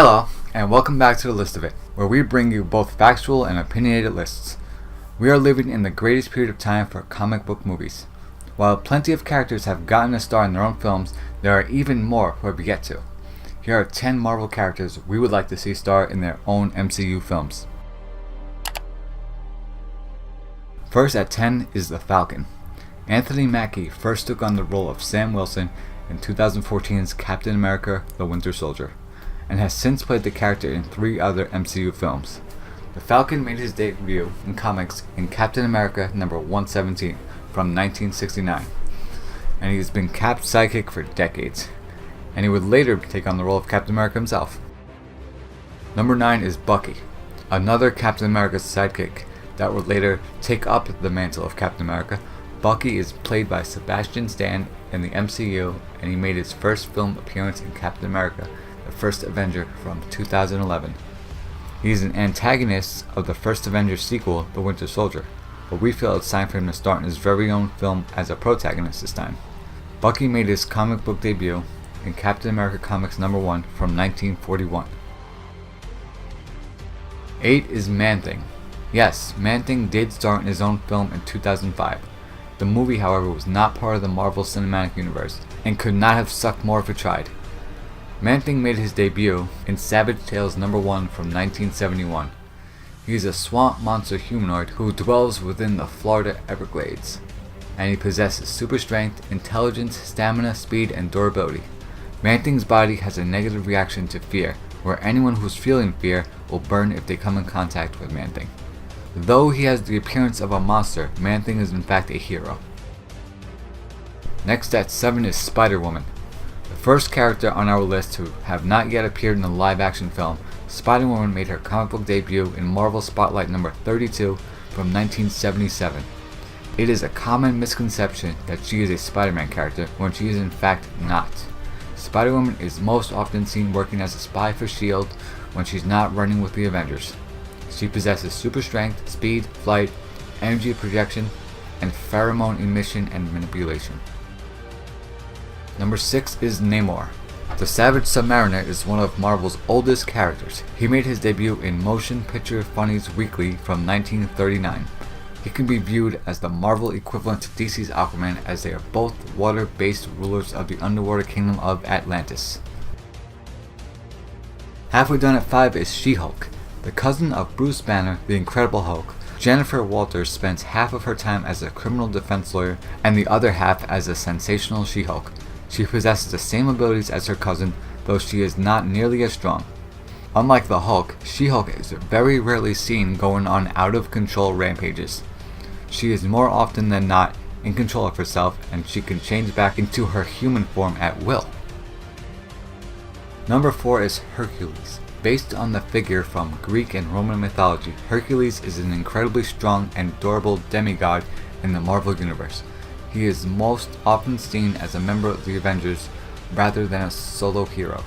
Hello, and welcome back to the List of It, where we bring you both factual and opinionated lists. We are living in the greatest period of time for comic book movies. While plenty of characters have gotten a star in their own films, there are even more who have yet to. Here are 10 Marvel characters we would like to see star in their own MCU films. First at 10 is the Falcon. Anthony Mackie first took on the role of Sam Wilson in 2014's Captain America: The Winter Soldier, and has since played the character in 3 other MCU films. The Falcon made his debut in comics in Captain America number 117 from 1969, and he has been Cap's sidekick for decades, and he would later take on the role of Captain America himself. Number 9 is Bucky, another Captain America's sidekick that would later take up the mantle of Captain America. Bucky is played by Sebastian Stan in the MCU, and he made his first film appearance in Captain America: The First Avenger from 2011. He is an antagonist of the first Avengers sequel, The Winter Soldier, but we feel it's time for him to start in his very own film as a protagonist this time. Bucky made his comic book debut in Captain America Comics number 1 from 1941. 8 is Manthang. Yes, Manthang did star in his own film in 2005. The movie, however, was not part of the Marvel Cinematic Universe and could not have sucked more if it tried. Manthang made his debut in Savage Tales number 1 from 1971. He is a swamp monster humanoid who dwells within the Florida Everglades, and he possesses super strength, intelligence, stamina, speed, and durability. Manthang's body has a negative reaction to fear, where anyone who's feeling fear will burn if they come in contact with Manthang. Though he has the appearance of a monster, Manthang is in fact a hero. Next at 7 is SpiderWoman. The first character on our list who have not yet appeared in a live-action film, SpiderWoman made her comic book debut in Marvel Spotlight number 32 from 1977. It is a common misconception that she is a Spider-Man character when she is in fact not. SpiderWoman is most often seen working as a spy for S.H.I.E.L.D. when she's not running with the Avengers. She possesses super strength, speed, flight, energy projection, and pheromone emission and manipulation. Number 6 is Namor. The Savage Submariner is one of Marvel's oldest characters. He made his debut in Motion Picture Funnies Weekly from 1939. He can be viewed as the Marvel equivalent to DC's Aquaman, as they are both water-based rulers of the underwater kingdom of Atlantis. Halfway done at 5 is SheHulk. The cousin of Bruce Banner, the Incredible Hulk, Jennifer Walters spends half of her time as a criminal defense lawyer and the other half as a sensational She-Hulk. She possesses the same abilities as her cousin, though she is not nearly as strong. Unlike the Hulk, She-Hulk is very rarely seen going on out-of-control rampages. She is more often than not in control of herself, and she can change back into her human form at will. Number 4 is Hercules. Based on the figure from Greek and Roman mythology, Hercules is an incredibly strong and durable demigod in the Marvel Universe. He is most often seen as a member of the Avengers rather than a solo hero.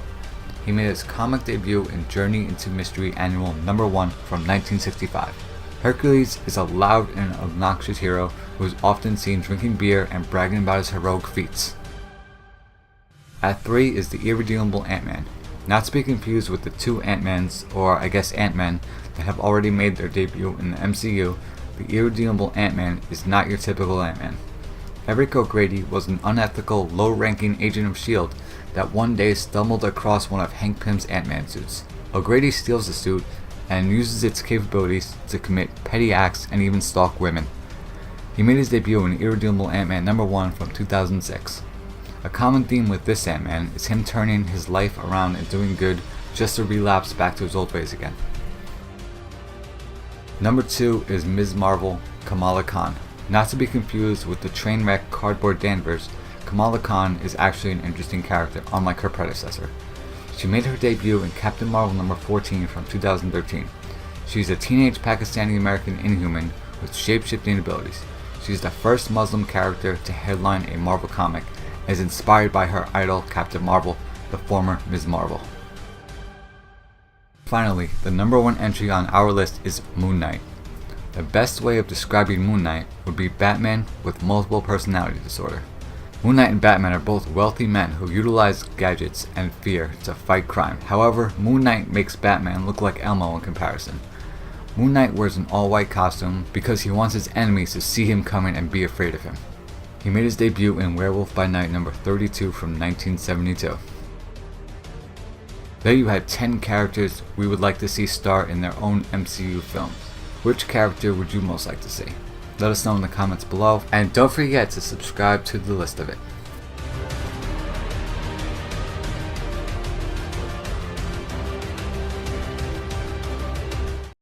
He made his comic debut in Journey into Mystery Annual number 1 from 1965. Hercules is a loud and obnoxious hero who is often seen drinking beer and bragging about his heroic feats. At 3 is the irredeemable AntMan. Not to be confused with the 2 Ant-Mans, or I guess AntMan, that have already made their debut in the MCU, the irredeemable Ant-Man is not your typical Ant-Man. Eric O'Grady was an unethical, low-ranking agent of S.H.I.E.L.D. that one day stumbled across one of Hank Pym's Ant-Man suits. O'Grady steals the suit and uses its capabilities to commit petty acts and even stalk women. He made his debut in Irredeemable Ant-Man number 1 from 2006. A common theme with this Ant-Man is him turning his life around and doing good just to relapse back to his old ways again. Number 2 is Ms. Marvel, Kamala Khan. Not to be confused with the train wreck Cardboard Danvers, Kamala Khan is actually an interesting character, unlike her predecessor. She made her debut in Captain Marvel number 14 from 2013. She is a teenage Pakistani-American Inhuman with shape-shifting abilities. She is the first Muslim character to headline a Marvel comic, as inspired by her idol Captain Marvel, the former Ms. Marvel. Finally, the number 1 entry on our list is Moon Knight. The best way of describing Moon Knight would be Batman with multiple personality disorder. Moon Knight and Batman are both wealthy men who utilize gadgets and fear to fight crime. However, Moon Knight makes Batman look like Elmo in comparison. Moon Knight wears an all-white costume because he wants his enemies to see him coming and be afraid of him. He made his debut in Werewolf by Night number 32 from 1972. There you had 10 characters we would like to see star in their own MCU films. Which character would you most like to see? Let us know in the comments below, and don't forget to subscribe to the list of it.